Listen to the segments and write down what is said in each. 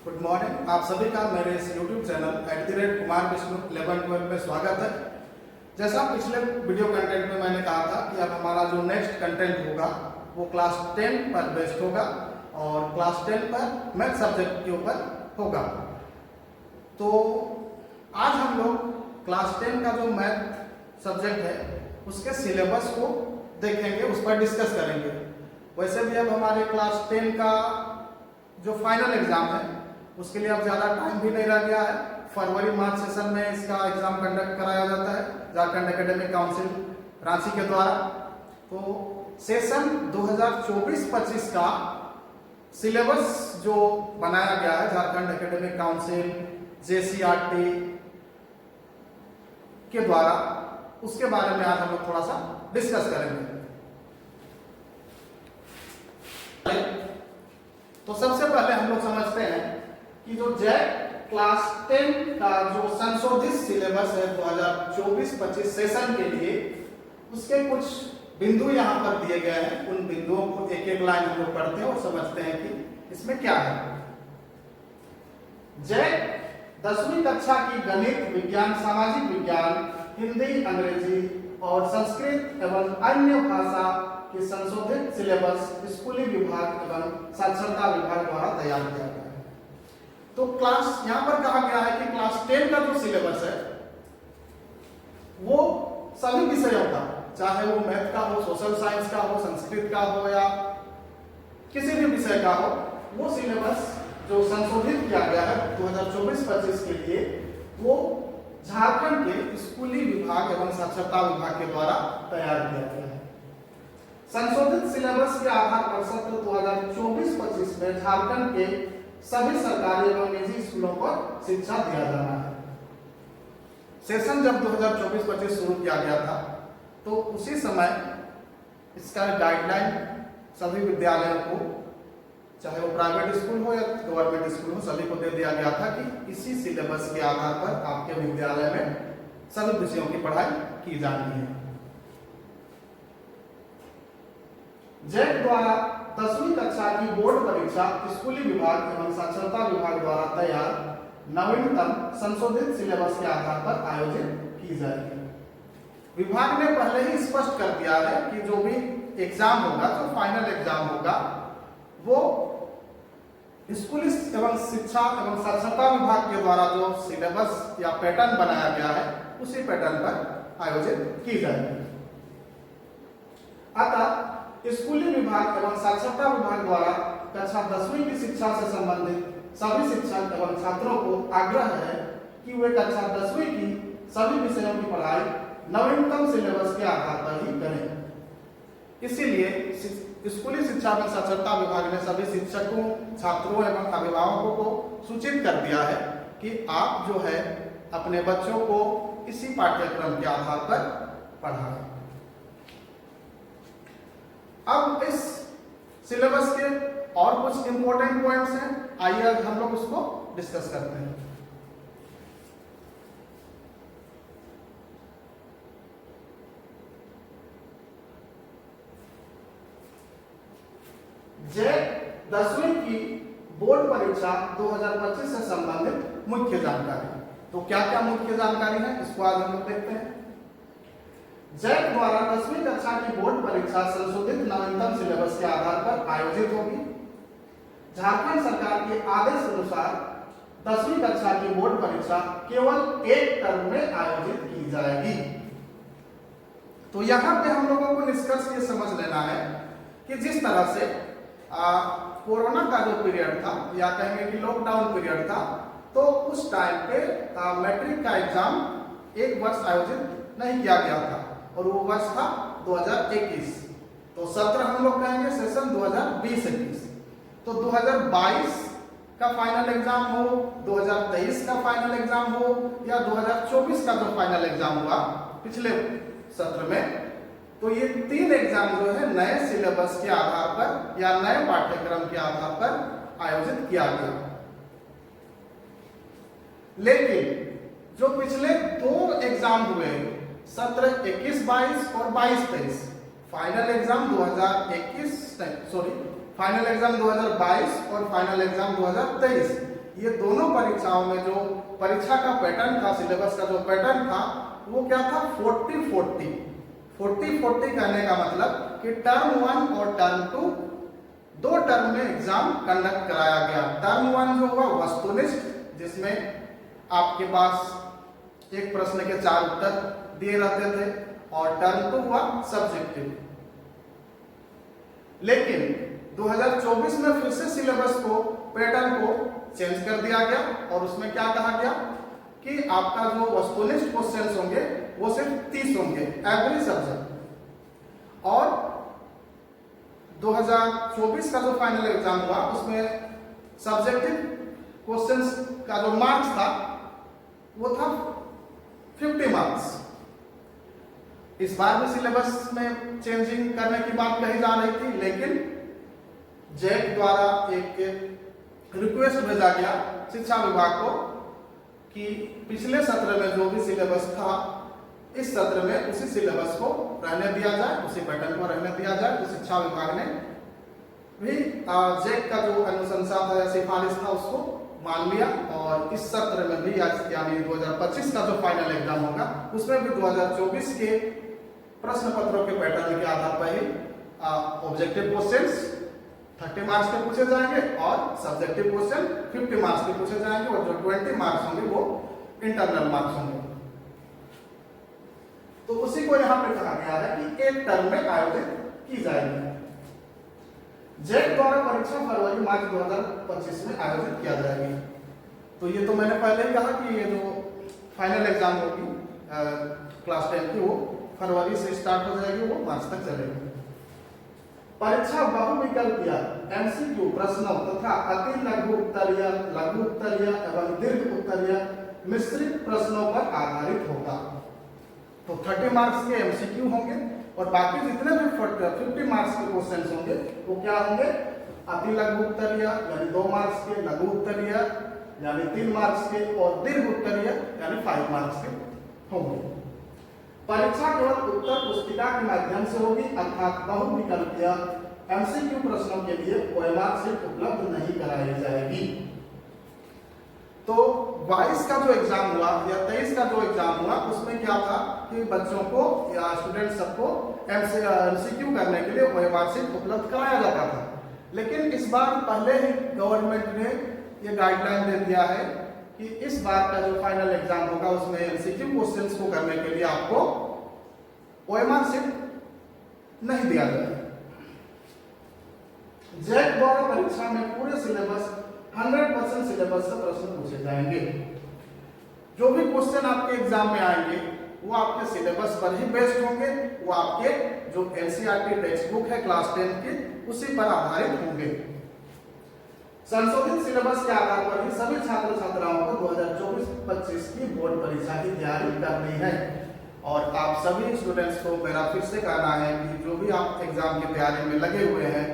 Good morning. आप सभी का मेरे इस यूट्यूब चैनल @कुमार विष्णु 11-12 में स्वागत है। जैसा पिछले वीडियो कंटेंट में मैंने कहा था कि अब हमारा जो नेक्स्ट कंटेंट होगा वो क्लास 10 पर बेस्ड होगा और क्लास 10 पर मैथ सब्जेक्ट के ऊपर होगा। तो आज हम लोग क्लास 10 का जो मैथ सब्जेक्ट है उसके सिलेबस को देखेंगे, उस पर डिस्कस करेंगे। वैसे भी अब हमारे क्लास 10 का जो फाइनल एग्जाम है उसके लिए अब ज़्यादा टाइम भी नहीं रह गया है। फरवरी मार्च सेशन में इसका एग्जाम कंडक्ट कराया जाता है झारखंड एकेडमिक काउंसिल रांची के द्वारा। तो सेशन 2024-25 का सिलेबस जो बनाया गया है झारखंड एकेडमिक काउंसिल JCRT के द्वारा, उसके बारे में आज हम लोग थोड़ा सा डिस्कस करेंगे। तो सबसे पहले हम लोग समझते हैं कि जो जैक क्लास 10 का जो संशोधित सिलेबस है 2024-25 सेशन के लिए, उसके कुछ बिंदु यहाँ पर दिए गए हैं। उन बिंदुओं को एक एक लाइन हम लोग पढ़ते हैं और समझते हैं कि इसमें क्या है। जैक 10वीं कक्षा की गणित, विज्ञान, सामाजिक विज्ञान, हिंदी, अंग्रेजी और संस्कृत एवं अन्य भाषा के संशोधित सिलेबस स्कूली विभाग एवं साक्षरता विभाग द्वारा तैयार किया गया है। तो क्लास यहाँ पर कहा गया है कि क्लास 10 का जो सिलेबस है वो सभी विषयों का, चाहे वो मैथ का हो, सोशल साइंस का हो, संस्कृत का हो या किसी भी विषय का हो, वो सिलेबस जो संशोधित किया गया है 2024-25 के लिए, वो झारखंड के स्कूली विभाग एवं साक्षरता विभाग के द्वारा तैयार किया गया है। संशोधित सिलेबस के आधार पर सत्र 2024-25 में झारखंड के सभी सरकारी एवं निजी स्कूलों पर शिक्षा दिया जाना है। सेशन जब 2024-25 शुरू किया गया था तो उसी समय इसका गाइडलाइन सभी विद्यालयों को, चाहे वो प्राइवेट स्कूल हो या गवर्नमेंट स्कूल हो, सभी को दे दिया गया था कि इसी सिलेबस के आधार पर आपके विद्यालय में सभी विषयों की पढ़ाई की जानी है। जैक द्वारा 10वीं कक्षा की बोर्ड परीक्षा स्कूली विभाग एवं साक्षरता विभाग द्वारा तैयार नवीनतम संशोधित सिलेबस के आधार पर आयोजित की जाएगी। विभाग ने पहले ही स्पष्ट कर दिया है कि जो भी एग्जाम होगा, जो फाइनल एग्जाम होगा, वो स्कूली एवं शिक्षा एवं साक्षरता विभाग के द्वारा जो सिलेबस या पैटर्न बनाया गया है उसी पैटर्न पर आयोजित की जाएगी। अतः स्कूली विभाग एवं साक्षरता विभाग द्वारा कक्षा 10वीं की शिक्षा से संबंधित सभी शिक्षक एवं छात्रों को आग्रह है कि वे कक्षा 10वीं की सभी विषयों की पढ़ाई नवीनतम सिलेबस के आधार पर ही करें। इसीलिए स्कूली शिक्षा एवं साक्षरता विभाग ने सभी शिक्षकों, छात्रों एवं अभिभावकों को सूचित कर दिया है कि आप जो है अपने बच्चों को इसी पाठ्यक्रम के आधार पर पढ़ाएं। अब इस सिलेबस के और कुछ इंपॉर्टेंट पॉइंट्स हैं, आइए हम लोग उसको डिस्कस करते हैं। जैक 10वीं की बोर्ड परीक्षा 2025 से संबंधित मुख्य जानकारी। तो क्या क्या मुख्य जानकारी है इसको आज हम लोग देखते हैं। जैक द्वारा 10वीं कक्षा की बोर्ड परीक्षा संशोधित नवीनतम सिलेबस के आधार पर आयोजित होगी। झारखंड सरकार के आदेश अनुसार 10वीं कक्षा की बोर्ड परीक्षा केवल एक टर्म में आयोजित की जाएगी। तो यहाँ पे हम लोगों को निष्कर्ष ये समझ लेना है कि जिस तरह से कोरोना का जो पीरियड था या कहेंगे कि लॉकडाउन पीरियड था, तो उस टाइम पे मैट्रिक का एग्जाम एक वर्ष आयोजित नहीं किया गया था और वो वर्ष था 2021। तो सत्र हम लोग कहेंगे सेशन 2020-21। तो 2022 का फाइनल एग्जाम हो, 2023 का फाइनल एग्जाम हो या 2024 का जो फाइनल एग्जाम हुआ पिछले सत्र में, तो ये 3 एग्जाम जो है नए सिलेबस के आधार पर या नए पाठ्यक्रम के आधार पर आयोजित किया गया। लेकिन जो पिछले 2 एग्जाम हुए, सत्र 21-22 और 22-23, फाइनल एग्जाम 2022 और फाइनल एग्जाम 2023, ये दोनों परीक्षाओं में जो परीक्षा का पैटर्न था, सिलेबस का जो पैटर्न था, वो क्या था, 40-40। 40-40 कहने का मतलब कि टर्म 1 और टर्म 2 दो टर्म में एग्जाम कंडक्ट कराया गया। टर्म 1 जो हुआ वस्तुनिष्ठ, जिसमें आपके पास एक प्रश्न के 4 उत्तर दिए रहते थे, और टर्म 2 हुआ सब्जेक्टिव। लेकिन 2024 में फिर से सिलेबस को, पैटर्न को चेंज कर दिया गया, और उसमें क्या कहा गया कि आपका जो वस्तुनिष्ठ क्वेश्चंस होंगे वो सिर्फ 30 होंगे एवरी सब्जेक्ट, और 2024 का जो फाइनल एग्जाम हुआ उसमें सब्जेक्टिव क्वेश्चंस का जो मार्क्स था वो था 50 मार्क्स। इस बार भी सिलेबस में चेंजिंग करने की बात कही जा रही थी, लेकिन जेक द्वारा एक रिक्वेस्ट भेजा गया शिक्षा विभाग को कि पिछले सत्र में जो भी सिलेबस था, इस सत्र में उसी सिलेबस को रहने दिया जाए, उसी पैटर्न को रहने दिया जाए। तो शिक्षा विभाग ने भी जेक का जो अनुशंसा था या सिफारिश था उसको मान लिया, और इस सत्र में भी यानी 2025 का जो फाइनल एग्जाम होगा उसमें भी 2024 के प्रश्न पत्रों के पैटर्न के आधार पर ही ऑब्जेक्टिव क्वेश्चंस 30 मार्क्स के पूछे जाएंगे और सब्जेक्टिव क्वेश्चन 50 मार्क्स के पूछे जाएंगे, और जो 20 मार्क्स होंगे वो इंटरनल मार्क्स होंगे। तो उसी को यहां पे कहा गया है कि एक टर्म में आयोजित की जाएगी। जेक द्वारा परीक्षा फरवरी-मार्च 2025 में आयोजित किया जाएगी। तो ये तो मैंने पहले ही कहा कि ये जो फाइनल एग्जाम होगी क्लास 10 की, वो फरवरी से स्टार्ट हो जाएगी, वो मार्च तक चलेगी। परीक्षा बहुविकल्पीय एमसीक्यू प्रश्नों तथा अति लघु उत्तरीय, लघु उत्तरीय एवं दीर्घ उत्तरीय मिश्रित प्रश्नों पर आधारित होगा। तो 30 मार्क्स के एमसीक्यू होंगे, और बाकी जितने भी 50 मार्क्स के क्वेश्चंस होंगे वो क्या होंगे, अति लघु उत्तरीय यानी 2 मार्क्स के, लघु उत्तरीय यानी 3 मार्क्स के, और दीर्घ उत्तरीय यानी 5 मार्क्स के होंगे। परीक्षा केवल उत्तर पुस्तिका के माध्यम से होगी, अर्थात बहुविकल्पीय एमसीक्यू प्रश्नों के लिए ओएमआर शीट उपलब्ध नहीं कराई जाएगी। तो 22 का जो एग्जाम हुआ या 23 का जो एग्जाम हुआ उसमें क्या था कि बच्चों को या स्टूडेंट सबको एमसीक्यू करने के लिए ओएमआर शीट उपलब्ध कराया जाता था, लेकिन इस बार पहले ही गवर्नमेंट ने ये गाइडलाइन दे दिया है कि इस बार का जो फाइनल एग्जाम होगा उसमें एमसीक्यू क्वेश्चंस को करने के लिए आपको ओएमआर शीट नहीं दिया जाएगा। जेक द्वारा परीक्षा में पूरे सिलेबस 100% सिलेबस से प्रश्न पूछे जाएंगे। जो भी क्वेश्चन आपके एग्जाम में आएंगे वो आपके सिलेबस पर ही बेस्ड होंगे, वो आपके जो एनसीईआरटी टेक्स्ट बुक है क्लास 10 की उसी पर आधारित होंगे। संशोधित सिलेबस के आधार पर ही सभी छात्र छात्राओं को 2024-25 की बोर्ड परीक्षा की तैयारी करनी है, और आप सभी स्टूडेंट्स को मेरा फिर से कहना है कि जो भी आप एग्जाम की तैयारी में लगे हुए हैं,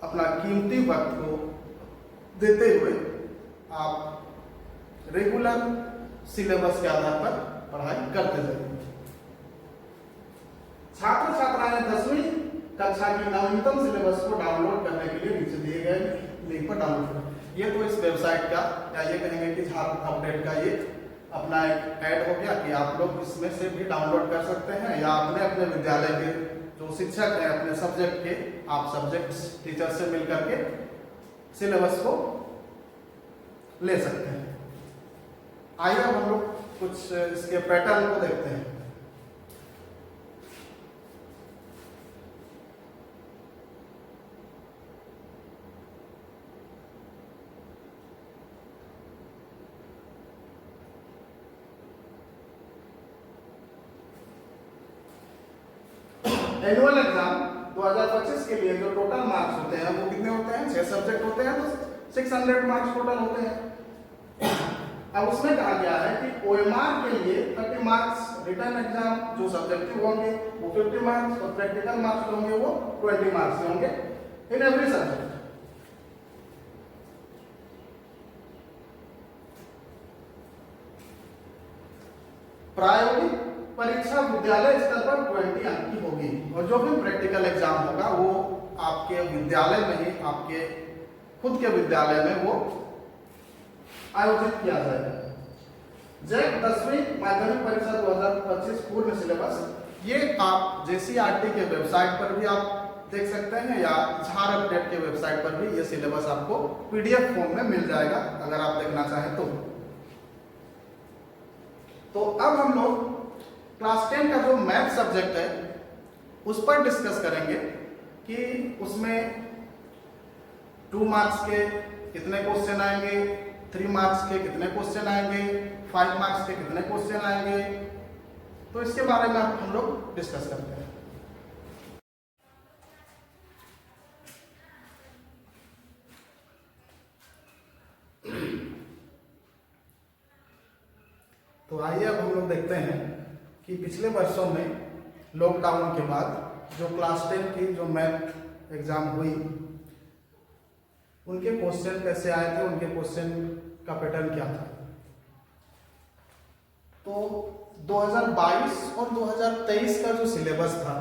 अपना कीमती वक्त को देते हुए आप रेगुलर सिलेबस के आधार पर पढ़ाई करते जाइए। छात्र छात्राएं 10वीं कक्षा की नवीनतम सिलेबस को डाउनलोड करने के लिए नीचे दिए गए लिंक पर डाउनलोड करें। ये तो इस वेबसाइट का, या ये कहेंगे कि झारखंड अपडेट का ये अपना एक ऐड हो गया कि आप लोग इसमें से भी डाउनलोड कर सकते हैं, या अपने अपने विद्यालय के जो शिक्षक हैं अपने सब्जेक्ट के, आप सब्जेक्ट टीचर से मिल करके सिलेबस को ले सकते हैं। आइए हम लोग कुछ इसके पैटर्न को देखते हैं। एनुअल एग्जाम 2025 के लिए जो टोटल मार्क्स होते हैं वो कितने होते हैं, 6 सब्जेक्ट होते हैं, तो 600 मार्क्स टोटल होते हैं। अब उसमें कहा गया है कि ओएमआर के लिए 30 मार्क्स, रिटन एग्जाम जो सब्जेक्टिव होंगे वो 50 मार्क्स, और प्रैक्टिकल मार्क्स जो होंगे वो 20 मार्क्स के होंगे इन एवरी सब्जेक्ट। प्रायोगिक परीक्षा विद्यालय स्तर पर 20 अंक की होगी, और जो भी प्रैक्टिकल एग्जाम होगा वो आपके विद्यालय में ही, आपके खुद के विद्यालय में वो आयोजित किया जाएगा। जैक 10वीं माध्यमिक परीक्षा 2025 पूर्ण सिलेबस, ये आप JCERT के वेबसाइट पर भी आप देख सकते हैं या झार अपडेट के वेबसाइट पर भी ये सिलेबस आपको PDF फॉर्म में मिल जाएगा अगर आप देखना चाहें तो। तो अब हम लोग क्लास 10 का जो मैथ सब्जेक्ट है उस पर डिस्कस करेंगे कि उसमें 2 मार्क्स के कितने क्वेश्चन आएंगे, 3 मार्क्स के कितने क्वेश्चन आएंगे, 5 मार्क्स के कितने क्वेश्चन आएंगे। तो इसके बारे में हम लोग डिस्कस करते हैं। तो आइए अब हम लोग देखते हैं कि पिछले वर्षों में लॉकडाउन के बाद जो क्लास 10 की जो मैथ एग्जाम हुई उनके क्वेश्चन कैसे आए थे, उनके क्वेश्चन का पैटर्न क्या था। तो 2022 और 2023 का जो सिलेबस था,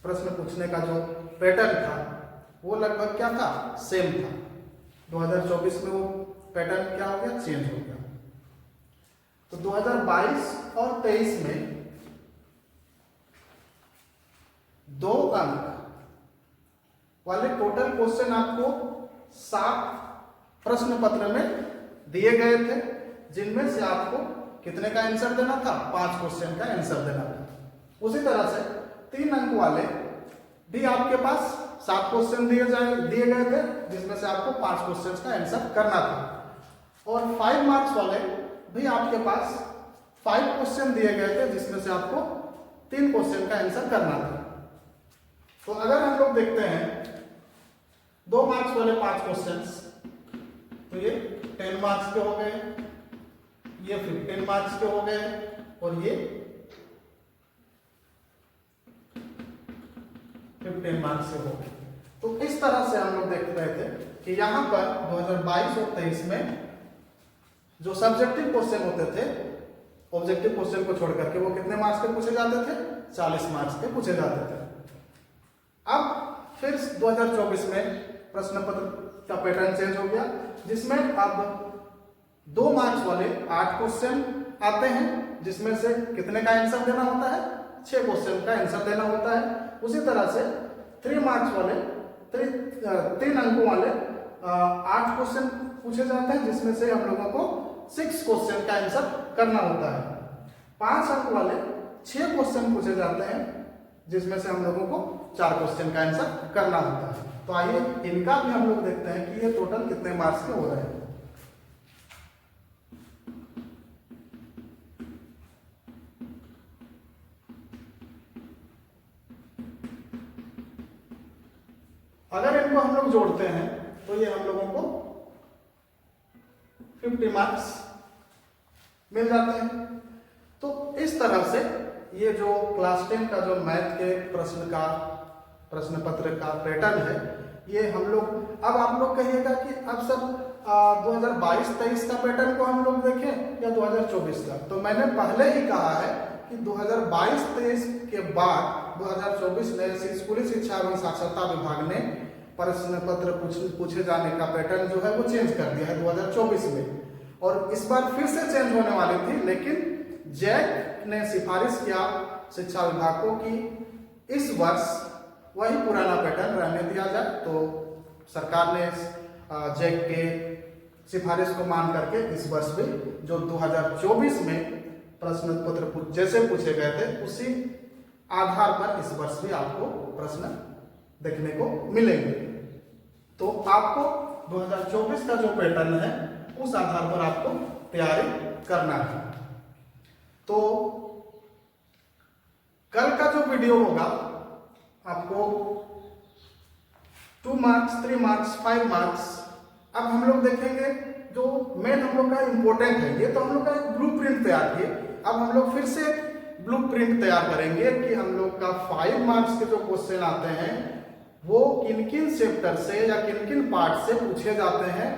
प्रश्न पूछने का जो पैटर्न था वो लगभग क्या था, सेम था। 2024 में वो पैटर्न क्या हो गया, चेंज हो गया। तो 2022 और 23 में 2 अंक वाले टोटल क्वेश्चन आपको 7 प्रश्न पत्र में दिए गए थे, जिनमें से आपको कितने का आंसर देना था, 5 क्वेश्चन का आंसर देना था। उसी तरह से 3 अंक वाले भी आपके पास 7 क्वेश्चन दिए गए थे, जिसमें से आपको 5 क्वेश्चन का आंसर करना था। और 5 मार्क्स वाले भी आपके पास 5 क्वेश्चन दिए गए थे, जिसमें से आपको 3 क्वेश्चन का आंसर करना था। तो अगर हम लोग देखते हैं 2 मार्क्स वाले 5 क्वेश्चंस, तो ये 10 मार्क्स के हो गए, ये 15 मार्क्स के हो गए और ये 15 मार्क्स के हो गए। तो इस तरह से हम लोग देख रहे थे कि यहाँ पर 2022 और 23 में जो सब्जेक्टिव क्वेश्चन होते थे, ऑब्जेक्टिव क्वेश्चन को छोड़ करके वो कितने मार्क्स के पूछे जाते थे, 40 मार्क्स के पूछे जाते थे। अब फिर 2024 में प्रश्न पत्र का पैटर्न चेंज हो गया, जिसमें अब 2 मार्क्स वाले 8 क्वेश्चन आते हैं, जिसमें से कितने का आंसर देना होता है, 6 क्वेश्चन का आंसर देना होता है। उसी तरह से 3 मार्क्स वाले 3 अंकों वाले 8 क्वेश्चन पूछे जाते हैं, जिसमें से हम लोगों को 6 क्वेश्चन का आंसर करना होता है। 5 अंक वाले 6 क्वेश्चन पूछे जाते हैं, जिसमें से हम लोगों को 4 क्वेश्चन का आंसर करना होता है। तो आइए इनका भी हम लोग देखते हैं कि ये टोटल कितने मार्क्स के हो रहे हैं। अगर इनको हम लोग जोड़ते हैं तो ये हम लोगों को 50 मार्क्स मिल जाते हैं। तो इस तरह से ये जो क्लास 10 का जो मैथ के प्रश्न पत्र का पैटर्न है, ये हम लोग, अब आप लोग कहिएगा कि अब सब 2022-23 का पैटर्न को हम लोग देखें या 2024 का। तो मैंने पहले ही कहा है कि 2022-23 के बाद 2024 में स्कूली शिक्षा एवं साक्षरता विभाग ने प्रश्न पत्र पूछे जाने का पैटर्न जो है वो चेंज कर दिया है 2024 में, और इस बार फिर से चेंज होने वाली थी, लेकिन जैक ने सिफारिश किया शिक्षा विभाग को कि इस वर्ष वही पुराना पैटर्न रहने दिया जाए। तो सरकार ने जैक के सिफारिश को मान करके इस वर्ष भी जो 2024 में प्रश्न पत्र जैसे पूछे गए थे उसी आधार पर इस वर्ष भी आपको प्रश्न देखने को मिलेंगे। तो आपको 2024 का जो पैटर्न है उस आधार पर आपको तैयारी करना है। तो कल का जो वीडियो होगा आपको 2 मार्क्स, 3 मार्क्स, 5 मार्क्स, अब हम लोग देखेंगे जो मेन हम लोग का इंपॉर्टेंट है। ये तो हम लोग का एक ब्लूप्रिंट तैयार किए, अब हम लोग फिर से ब्लूप्रिंट तैयार करेंगे कि हम लोग का 5 मार्क्स के जो क्वेश्चन आते हैं वो किन किन चैप्टर से या किन किन पार्ट से पूछे जाते हैं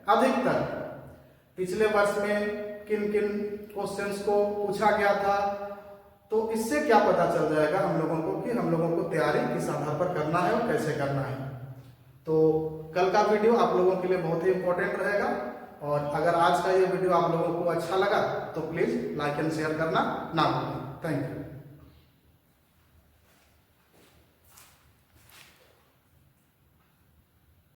अधिकतर। पिछले वर्ष में किन किन क्वेश्चंस को पूछा गया था, तो इससे क्या पता चल जाएगा हम लोगों को कि हम लोगों को तैयारी किस आधार पर करना है और कैसे करना है। तो कल का वीडियो आप लोगों के लिए बहुत ही इंपॉर्टेंट रहेगा और अगर आज का ये वीडियो आप लोगों को अच्छा लगा तो प्लीज़ लाइक एंड शेयर करना ना भूलें। Thank you.